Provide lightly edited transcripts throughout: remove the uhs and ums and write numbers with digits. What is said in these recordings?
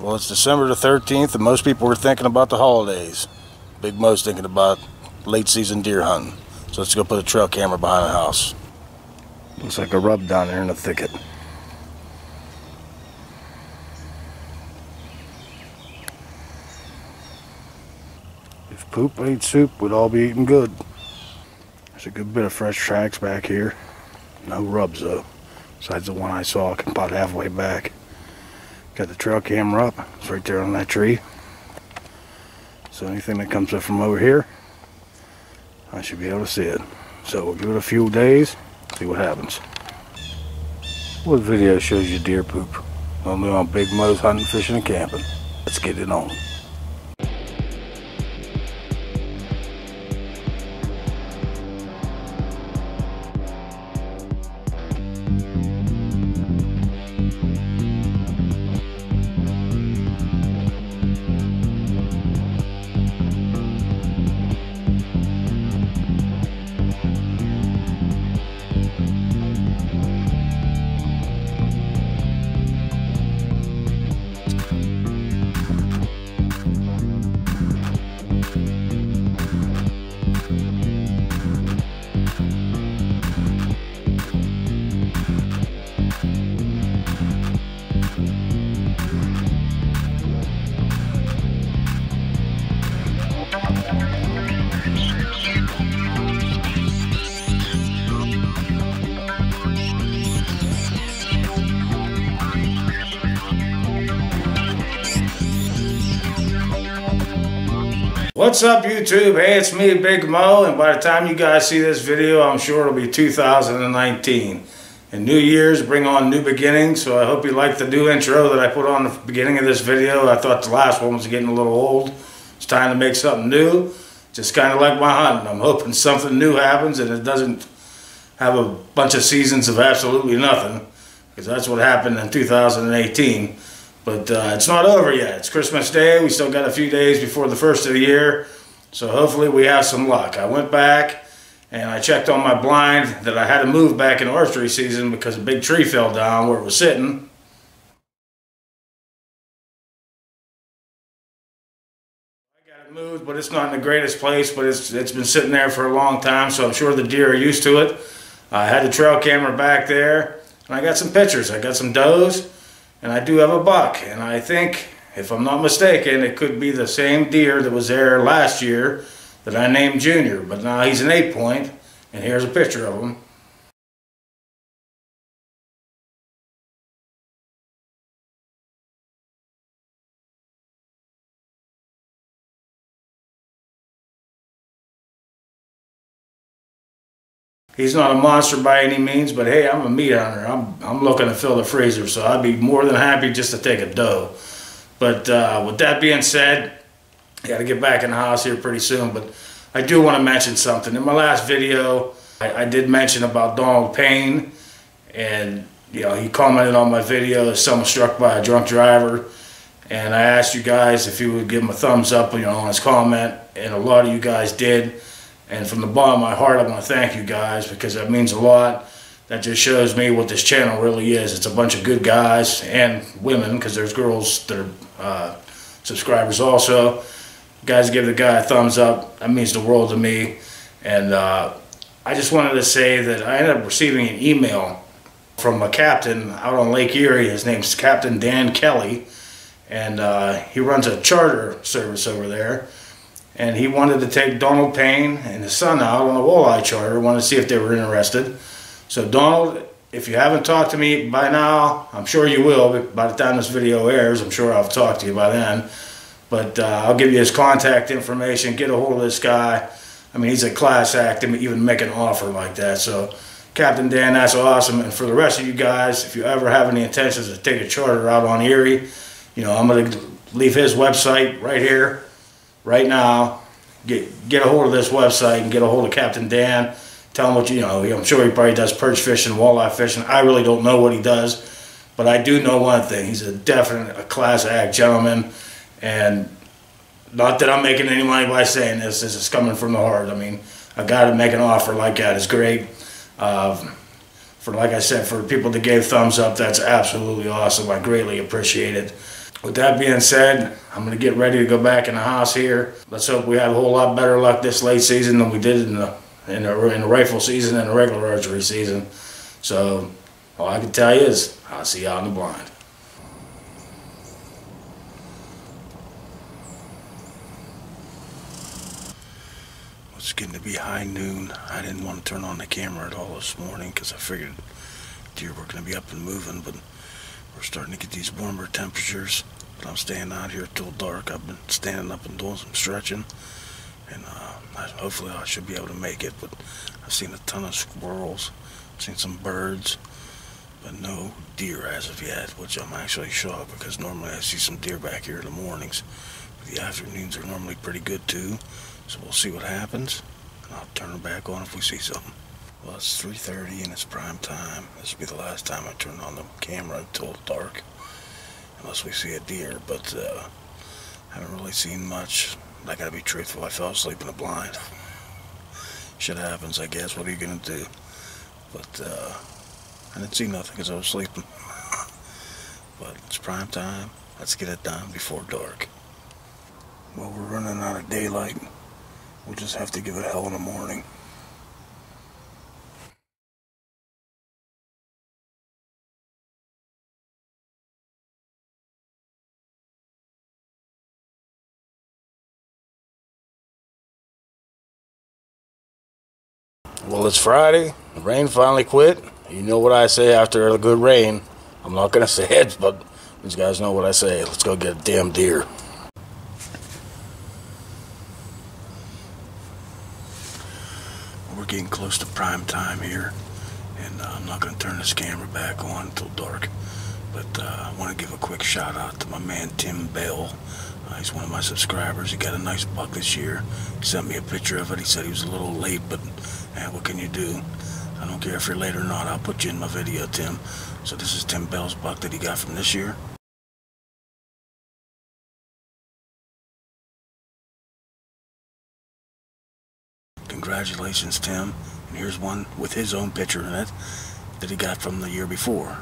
Well, it's December the 13th, and most people were thinking about the holidays. Big Mo's thinking about late season deer hunting. So let's go put a trail camera behind the house. Looks like a rub down there in the thicket. If poop ain't soup, we'd all be eating good. There's a good bit of fresh tracks back here. No rubs though, besides the one I saw about halfway back. Got the trail camera up, it's right there on that tree. So anything that comes up from over here, I should be able to see it. So we'll give it a few days, see what happens. What video shows you deer poop? Only on Big Mo's hunting, fishing, and camping. Let's get it on. What's up, YouTube? Hey, it's me, Big Mo, and by the time you guys see this video, I'm sure it'll be 2019. And New Year's bring on new beginnings, so I hope you like the new intro that I put on the beginning of this video. I thought the last one was getting a little old. It's time to make something new, just kind of like my hunting. I'm hoping something new happens and it doesn't have a bunch of seasons of absolutely nothing, because that's what happened in 2018. But it's not over yet. It's Christmas Day. We still got a few days before the first of the year. So hopefully we have some luck. I went back and I checked on my blind that I had to move back in archery season because a big tree fell down where it was sitting. I got it moved, but it's not in the greatest place, but it's been sitting there for a long time, so I'm sure the deer are used to it. I had the trail camera back there, and I got some pictures. I got some does. And I do have a buck, and I think, if I'm not mistaken, it could be the same deer that was there last year that I named Junior, but now he's an 8-point, and here's a picture of him. He's not a monster by any means, but hey, I'm a meat hunter. I'm looking to fill the freezer, so I'd be more than happy just to take a doe. But with that being said, I got to get back in the house here pretty soon. But I do want to mention something. In my last video, I did mention about Donald Payne, and you know, he commented on my video that someone struck by a drunk driver, and I asked you guys if you would give him a thumbs up, you know, on his comment, and a lot of you guys did. And from the bottom of my heart, I want to thank you guys, because that means a lot. That just shows me what this channel really is. It's a bunch of good guys and women, because there's girls that are subscribers also. You guys give the guy a thumbs up. That means the world to me. And I just wanted to say that I ended up receiving an email from a captain out on Lake Erie. His name's Captain Dan Kelly. And he runs a charter service over there. And he wanted to take Donald Payne and his son out on a walleye charter, wanted to see if they were interested. So Donald, if you haven't talked to me by now, I'm sure you will, but by the time this video airs, I'm sure I'll talk to you by then. But I'll give you his contact information, get a hold of this guy. I mean, he's a class act to even make an offer like that. So Captain Dan, that's awesome. And for the rest of you guys, if you ever have any intentions to take a charter out on Erie, you know, I'm going to leave his website right here. Right now, get a hold of this website and get a hold of Captain Dan. Tell him what you know. I'm sure he probably does perch fishing, walleye fishing. I really don't know what he does, but I do know one thing. He's a class act gentleman, and not that I'm making any money by saying this. This is coming from the heart. I mean, a guy to make an offer like that is great. For, like I said, for people that gave thumbs up, that's absolutely awesome. I greatly appreciate it. with that being said, I'm going to get ready to go back in the house here. Let's hope we have a whole lot better luck this late season than we did in the rifle season and the regular archery season. So all I can tell you is I'll see you out in the blind. It's getting to be high noon. I didn't want to turn on the camera at all this morning because I figured deer were going to be up and moving, but we're starting to get these warmer temperatures. But I'm staying out here till dark. I've been standing up and doing some stretching, and hopefully I should be able to make it. But I've seen a ton of squirrels, I've seen some birds, but no deer as of yet, which I'm actually shocked because normally I see some deer back here in the mornings. But the afternoons are normally pretty good too. So we'll see what happens, and I'll turn it back on if we see something. Well, it's 3:30 and it's prime time. This will be the last time I turn on the camera until dark, unless we see a deer, but I haven't really seen much. I gotta be truthful, I fell asleep in the blind. Shit happens, I guess. What are you gonna do? But I didn't see nothing because I was sleeping. But it's prime time. Let's get it done before dark. Well, we're running out of daylight. We'll just have to give it hell in the morning. Well, it's Friday. The rain finally quit. You know what I say after a good rain. I'm not going to say it, but these guys know what I say. Let's go get a damn deer. We're getting close to prime time here, and I'm not going to turn this camera back on until dark, but I want to give a quick shout out to my man Tim Bell. He's one of my subscribers. He got a nice buck this year. He sent me a picture of it. He said he was a little late, but what can you do? I don't care if you're late or not. I'll put you in my video, Tim. So this is Tim Bell's buck that he got from this year. Congratulations, Tim. And here's one with his own picture in it that he got from the year before.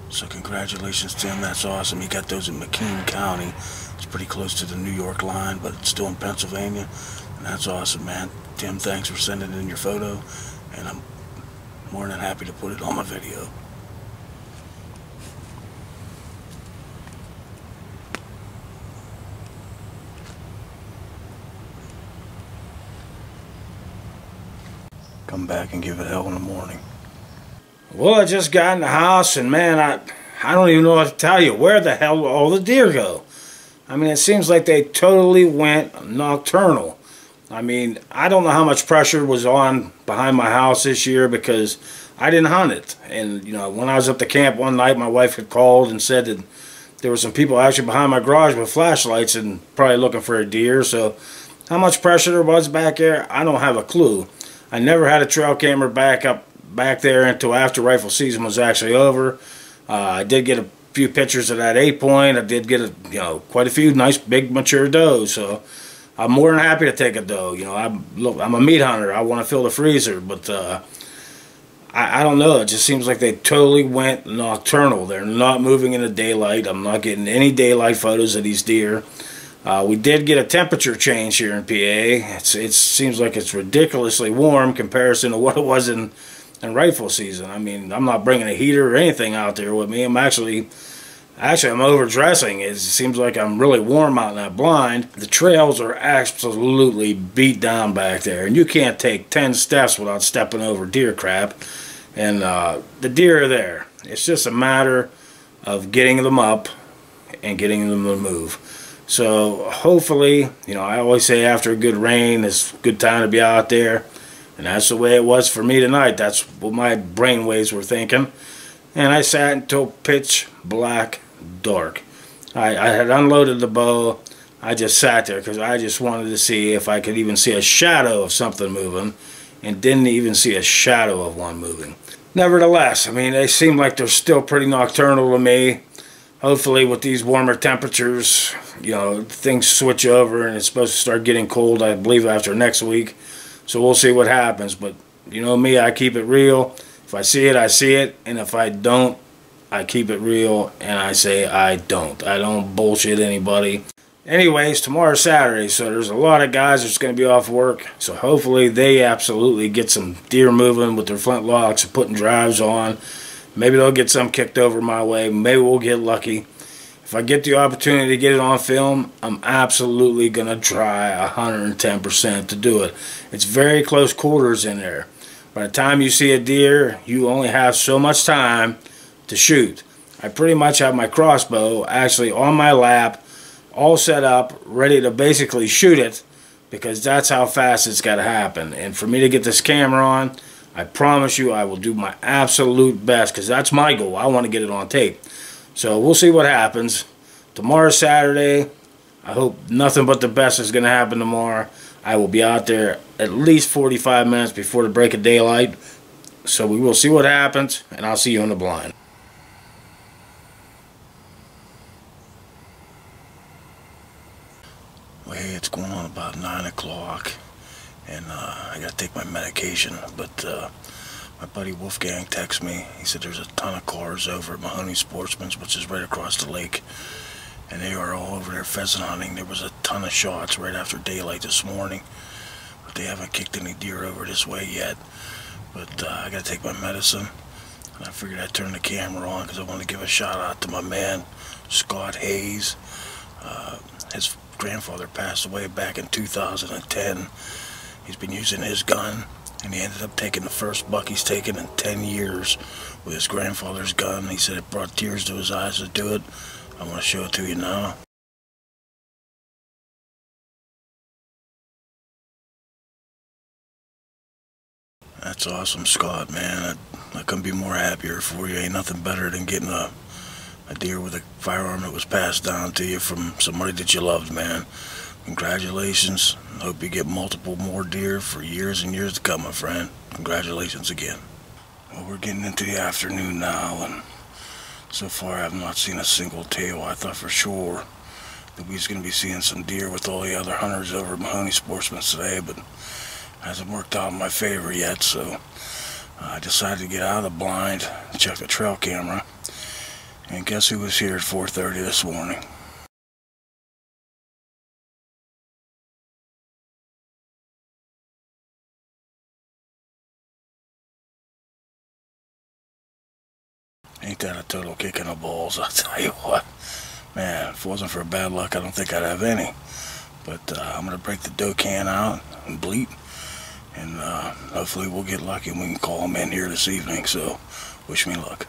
So congratulations, Tim. That's awesome. He got those in McKean County. It's pretty close to the New York line, but it's still in Pennsylvania. And that's awesome, man. Tim, thanks for sending in your photo. And I'm more than happy to put it on my video. Come back and give it hell in the morning. Well, I just got in the house, and man, I don't even know what to tell you. Where the hell did all the deer go? I mean, it seems like they totally went nocturnal. I mean, I don't know how much pressure was on behind my house this year because I didn't hunt it. And, you know, when I was up to camp one night, my wife had called and said that there were some people actually behind my garage with flashlights and probably looking for a deer. So how much pressure there was back there, I don't have a clue. I never had a trail camera back there until after rifle season was actually over. I did get a few pictures of that 8-point. I did get quite a few nice big mature does. So I'm more than happy to take a doe. You know, I'm a meat hunter. I want to fill the freezer, but I don't know. It just seems like they totally went nocturnal. They're not moving in the daylight. I'm not getting any daylight photos of these deer. We did get a temperature change here in PA. It seems like it's ridiculously warm in comparison to what it was in rifle season. I mean, I'm not bringing a heater or anything out there with me. I'm actually I'm overdressing. It seems like I'm really warm out in that blind. The trails are absolutely beat down back there, and you can't take 10 steps without stepping over deer crap. And the deer are there. It's just a matter of getting them up and getting them to move. So hopefully, you know, I always say after a good rain, it's a good time to be out there. And that's the way it was for me tonight. That's what my brainwaves were thinking. And I sat until pitch black dark. I had unloaded the bow. I just sat there because I just wanted to see if I could even see a shadow of something moving, and didn't even see a shadow of one moving. Nevertheless, I mean, they seem like they're still pretty nocturnal to me. Hopefully with these warmer temperatures, you know, things switch over and it's supposed to start getting cold, I believe, after next week. So we'll see what happens. But You know me, I keep it real. If I see it, I see it. And if I don't, I keep it real and I say I don't. I don't bullshit anybody. Anyways, tomorrow's Saturday, so there's a lot of guys that's going to be off work. So hopefully they absolutely get some deer moving with their flintlocks and putting drives on. Maybe they'll get some kicked over my way. Maybe we'll get lucky. If I get the opportunity to get it on film, I'm absolutely going to try 110% to do it. It's very close quarters in there. By the time you see a deer, you only have so much time to shoot. I pretty much have my crossbow actually on my lap, all set up, ready to basically shoot it, because that's how fast it's got to happen. And for me to get this camera on, I promise you I will do my absolute best, because that's my goal. I want to get it on tape. So we'll see what happens. Tomorrow's Saturday. I hope nothing but the best is going to happen tomorrow. I will be out there at least 45 minutes before the break of daylight. So we will see what happens, and I'll see you on the blind. Well, hey, it's going on about 9 o'clock, and I gotta take my medication, but my buddy Wolfgang texted me. He said there's a ton of cars over at Mahoney Sportsman's, which is right across the lake, and they are all over there pheasant hunting. There was a ton of shots right after daylight this morning, but they haven't kicked any deer over this way yet. But I gotta take my medicine, and I figured I'd turn the camera on because I want to give a shout out to my man Scott Hayes. His grandfather passed away back in 2010. He's been using his gun, and he ended up taking the first buck he's taken in 10 years with his grandfather's gun. He said it brought tears to his eyes to do it. I want to show it to you now. That's awesome, Scott, man. I couldn't be more happier for you. Ain't nothing better than getting a deer with a firearm that was passed down to you from somebody that you loved, man. Congratulations. Hope you get multiple more deer for years and years to come, my friend. Congratulations again. Well, we're getting into the afternoon now, and so far I've not seen a single tail. I thought for sure that we was going to be seeing some deer with all the other hunters over at Mahoney Sportsman's today, but hasn't worked out in my favor yet, so I decided to get out of the blind and check the trail camera. And guess who was here at 4:30 this morning? Ain't that a total kick in the balls, I'll tell you what. Man, if it wasn't for bad luck, I don't think I'd have any. But I'm going to break the doe can out and bleat. And hopefully we'll get lucky and we can call them in here this evening. So, wish me luck.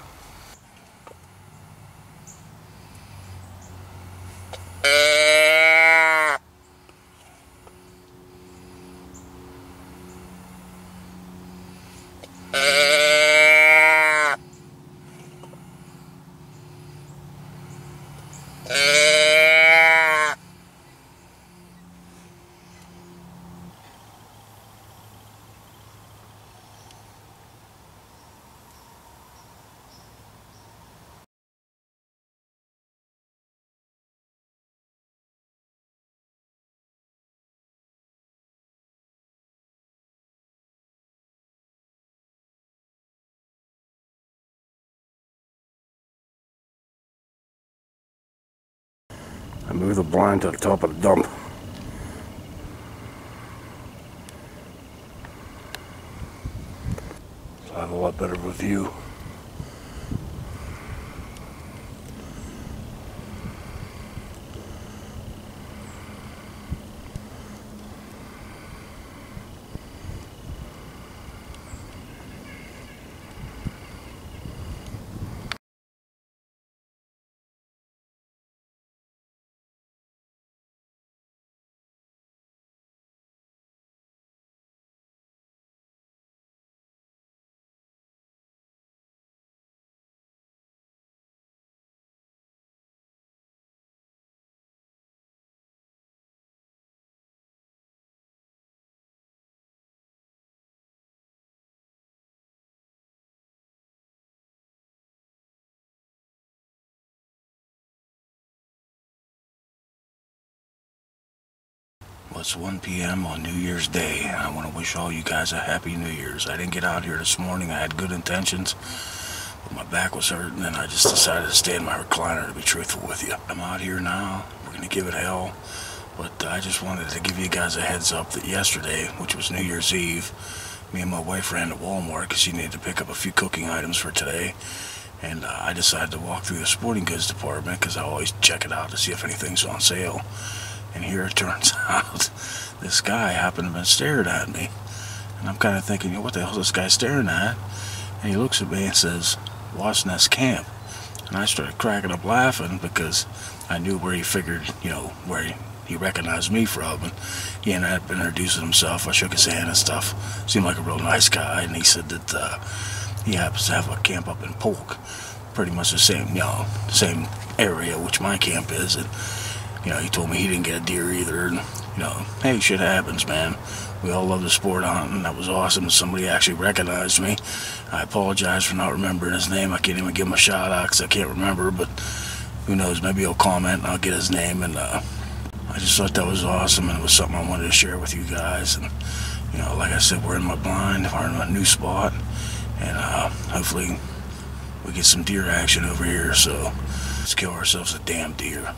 I moved the blind to the top of the dump. So I have a lot better of a view. Well, it's 1 p.m. on New Year's Day, and I want to wish all you guys a Happy New Year's. I didn't get out here this morning. I had good intentions, but my back was hurting, and I just decided to stay in my recliner, to be truthful with you. I'm out here now. We're going to give it hell, but I just wanted to give you guys a heads up that yesterday, which was New Year's Eve, me and my wife ran to Walmart because she needed to pick up a few cooking items for today. And I decided to walk through the sporting goods department because I always check it out to see if anything's on sale. And here it turns out this guy happened to have been staring at me. And I'm kind of thinking, what the hell is this guy staring at? And he looks at me and says, Wasp Nest Camp. And I started cracking up laughing because I knew where he figured, where he recognized me from. And he ended up introducing himself. I shook his hand and stuff. Seemed like a real nice guy. And he said that he happens to have a camp up in Polk. Pretty much the same area which my camp is. And, he told me he didn't get a deer either. And, hey, shit happens, man. We all love the sport hunting. That was awesome. Somebody actually recognized me. I apologize for not remembering his name. I can't even give him a shout out because I can't remember. But who knows? Maybe he'll comment and I'll get his name. And I just thought that was awesome. And it was something I wanted to share with you guys. And, like I said, we're in my blind. We're in a new spot. And hopefully we get some deer action over here, so let's kill ourselves a damn deer.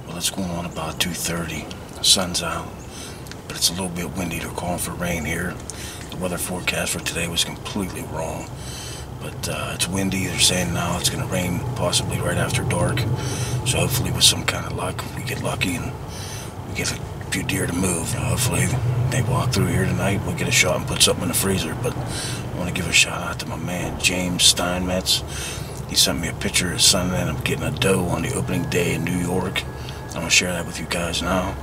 Well, it's going on about 2:30. The sun's out, but it's a little bit windy. They're calling for rain here. The weather forecast for today was completely wrong. But it's windy. They're saying now it's going to rain possibly right after dark. So hopefully with some kind of luck, we get lucky and we get a few deer to move. Hopefully they walk through here tonight. We'll get a shot and put something in the freezer. But I want to give a shout out to my man, James Steinmetz. He sent me a picture of his son and I'm getting a doe on the opening day in New York. I'm going to share that with you guys now.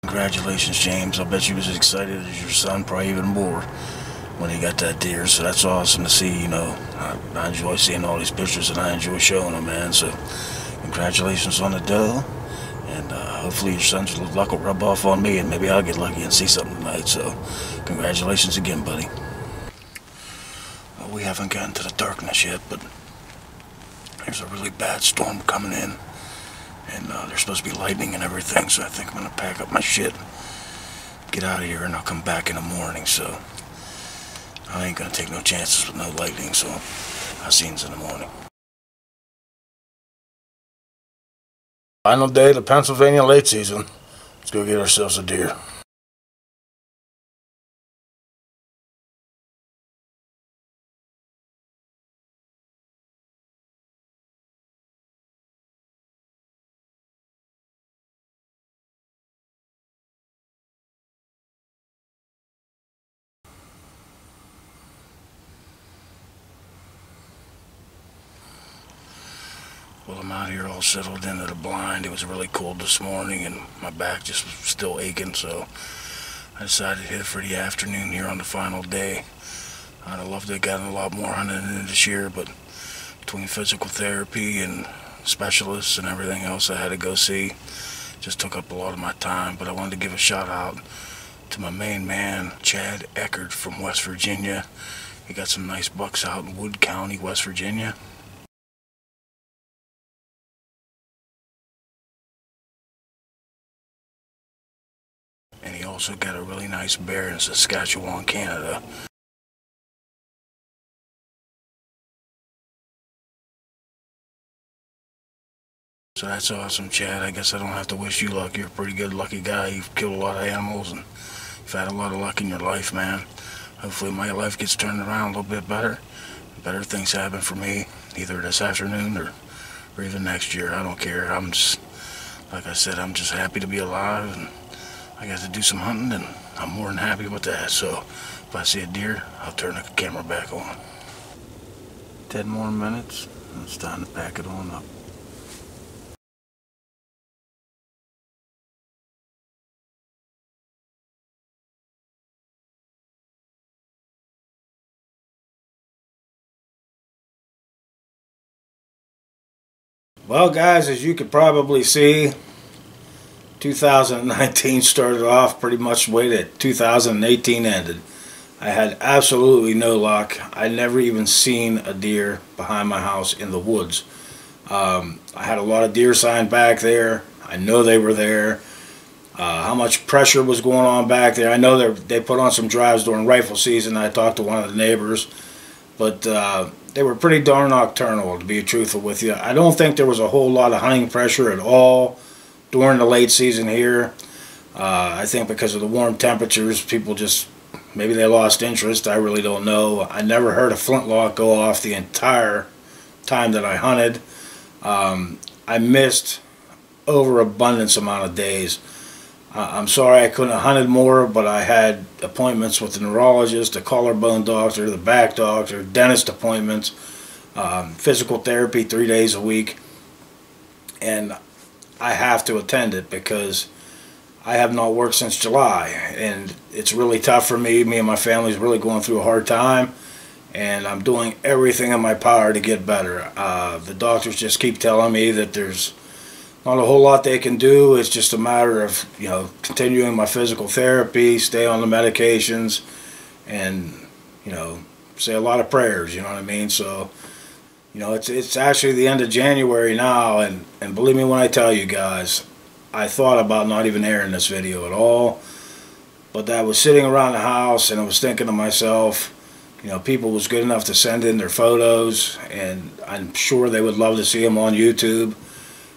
Congratulations, James. I bet you was as excited as your son, probably even more, when he got that deer. So that's awesome to see, I enjoy seeing all these pictures and I enjoy showing them, man. So congratulations on the doe. And hopefully your son's luck will rub off on me and maybe I'll get lucky and see something tonight. So congratulations again, buddy. Well, we haven't gotten to the darkness yet, but there's a really bad storm coming in. And there's supposed to be lightning and everything, so I think I'm going to pack up my shit, get out of here, and I'll come back in the morning. So I ain't going to take no chances with no lightning, so I'll see you in the morning. Final day of the Pennsylvania late season. Let's go get ourselves a deer. Well, I'm out here all settled into the blind. It was really cold this morning and my back just was still aching, so I decided to hit it for the afternoon here on the final day. I'd have loved to have gotten a lot more hunting in this year, but between physical therapy and specialists and everything else I had to go see, just took up a lot of my time. But I wanted to give a shout out to my main man, Chad Eckert from West Virginia. He got some nice bucks out in Wood County, West Virginia. And he also got a really nice bear in Saskatchewan, Canada. So that's awesome, Chad. I guess I don't have to wish you luck. You're a pretty good lucky guy. You've killed a lot of animals and you've had a lot of luck in your life, man. Hopefully my life gets turned around a little bit better. Better things happen for me, either this afternoon or even next year. I don't care. I'm just, like I said, I'm just happy to be alive, and I got to do some hunting, and I'm more than happy with that. So if I see a deer, I'll turn the camera back on. 10 more minutes, and it's time to pack it on up. Well, guys, as you could probably see, 2019 started off pretty much the way that 2018 ended. I had absolutely no luck. I never even seen a deer behind my house in the woods. I had a lot of deer sign back there. I know they were there. How much pressure was going on back there. I know they put on some drives during rifle season. I talked to one of the neighbors, but they were pretty darn nocturnal, to be truthful with you. I don't think there was a whole lot of hunting pressure at all during the late season here. I think because of the warm temperatures, people just, maybe they lost interest. I really don't know. I never heard a flintlock go off the entire time that I hunted. I missed overabundance amount of days. I'm sorry I couldn't have hunted more, but I had appointments with the neurologist, the collarbone doctor, the back doctor, dentist appointments, physical therapy 3 days a week, and I have to attend it because I have not worked since July, and it's really tough for me. Me and my family's really going through a hard time, and I'm doing everything in my power to get better. The doctors just keep telling me that there's not a whole lot they can do. It's just a matter of, you know, continuing my physical therapy, stay on the medications, and, you know, say a lot of prayers, you know what I mean? So, you know, it's actually the end of January now, and believe me when I tell you guys, I thought about not even airing this video at all, but I was sitting around the house and I was thinking to myself, you know, people was good enough to send in their photos, and I'm sure they would love to see them on YouTube.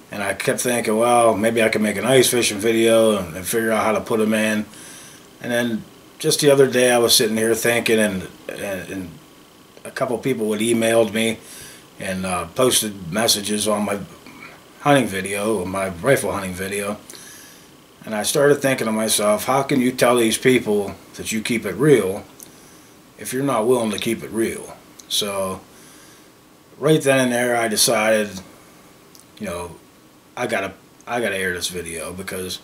And I kept thinking, well, maybe I can make an ice fishing video and figure out how to put them in. And then just the other day I was sitting here thinking, and a couple people had emailed me and posted messages on my hunting video, or my rifle hunting video. And I started thinking to myself, how can you tell these people that you keep it real if you're not willing to keep it real? So right then and there I decided, you know, I gotta air this video because,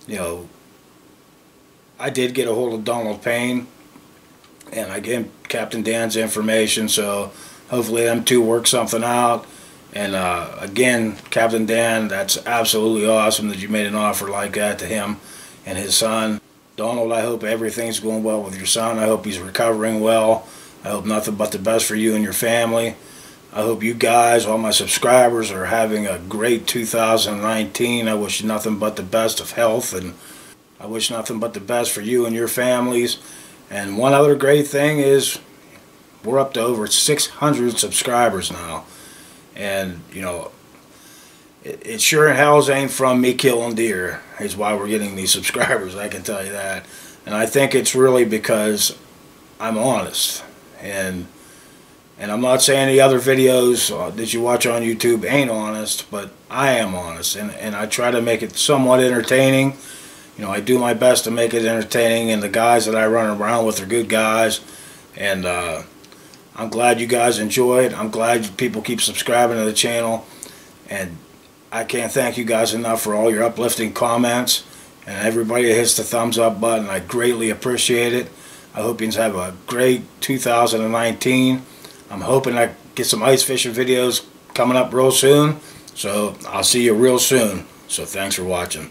you know, I did get a hold of Donald Payne, and I gave Captain Dan's information, so hopefully them two work something out. And again, Captain Dan, that's absolutely awesome that you made an offer like that to him and his son. Donald, I hope everything's going well with your son. I hope he's recovering well. I hope nothing but the best for you and your family. I hope you guys, all my subscribers, are having a great 2019. I wish you nothing but the best of health, and I wish nothing but the best for you and your families. And one other great thing is we're up to over 600 subscribers now. And, you know, it sure in hell's ain't from me killing deer is why we're getting these subscribers, I can tell you that. And I think it's really because I'm honest. And I'm not saying the other videos that you watch on YouTube ain't honest, but I am honest, and I try to make it somewhat entertaining. You know, I do my best to make it entertaining, and the guys that I run around with are good guys, and I'm glad you guys enjoy it. I'm glad people keep subscribing to the channel, And I can't thank you guys enough for all your uplifting comments. And everybody that hits the thumbs up button, I greatly appreciate it. I hope you guys have a great 2019. I'm hoping I get some ice fishing videos coming up real soon. So I'll see you real soon. So thanks for watching.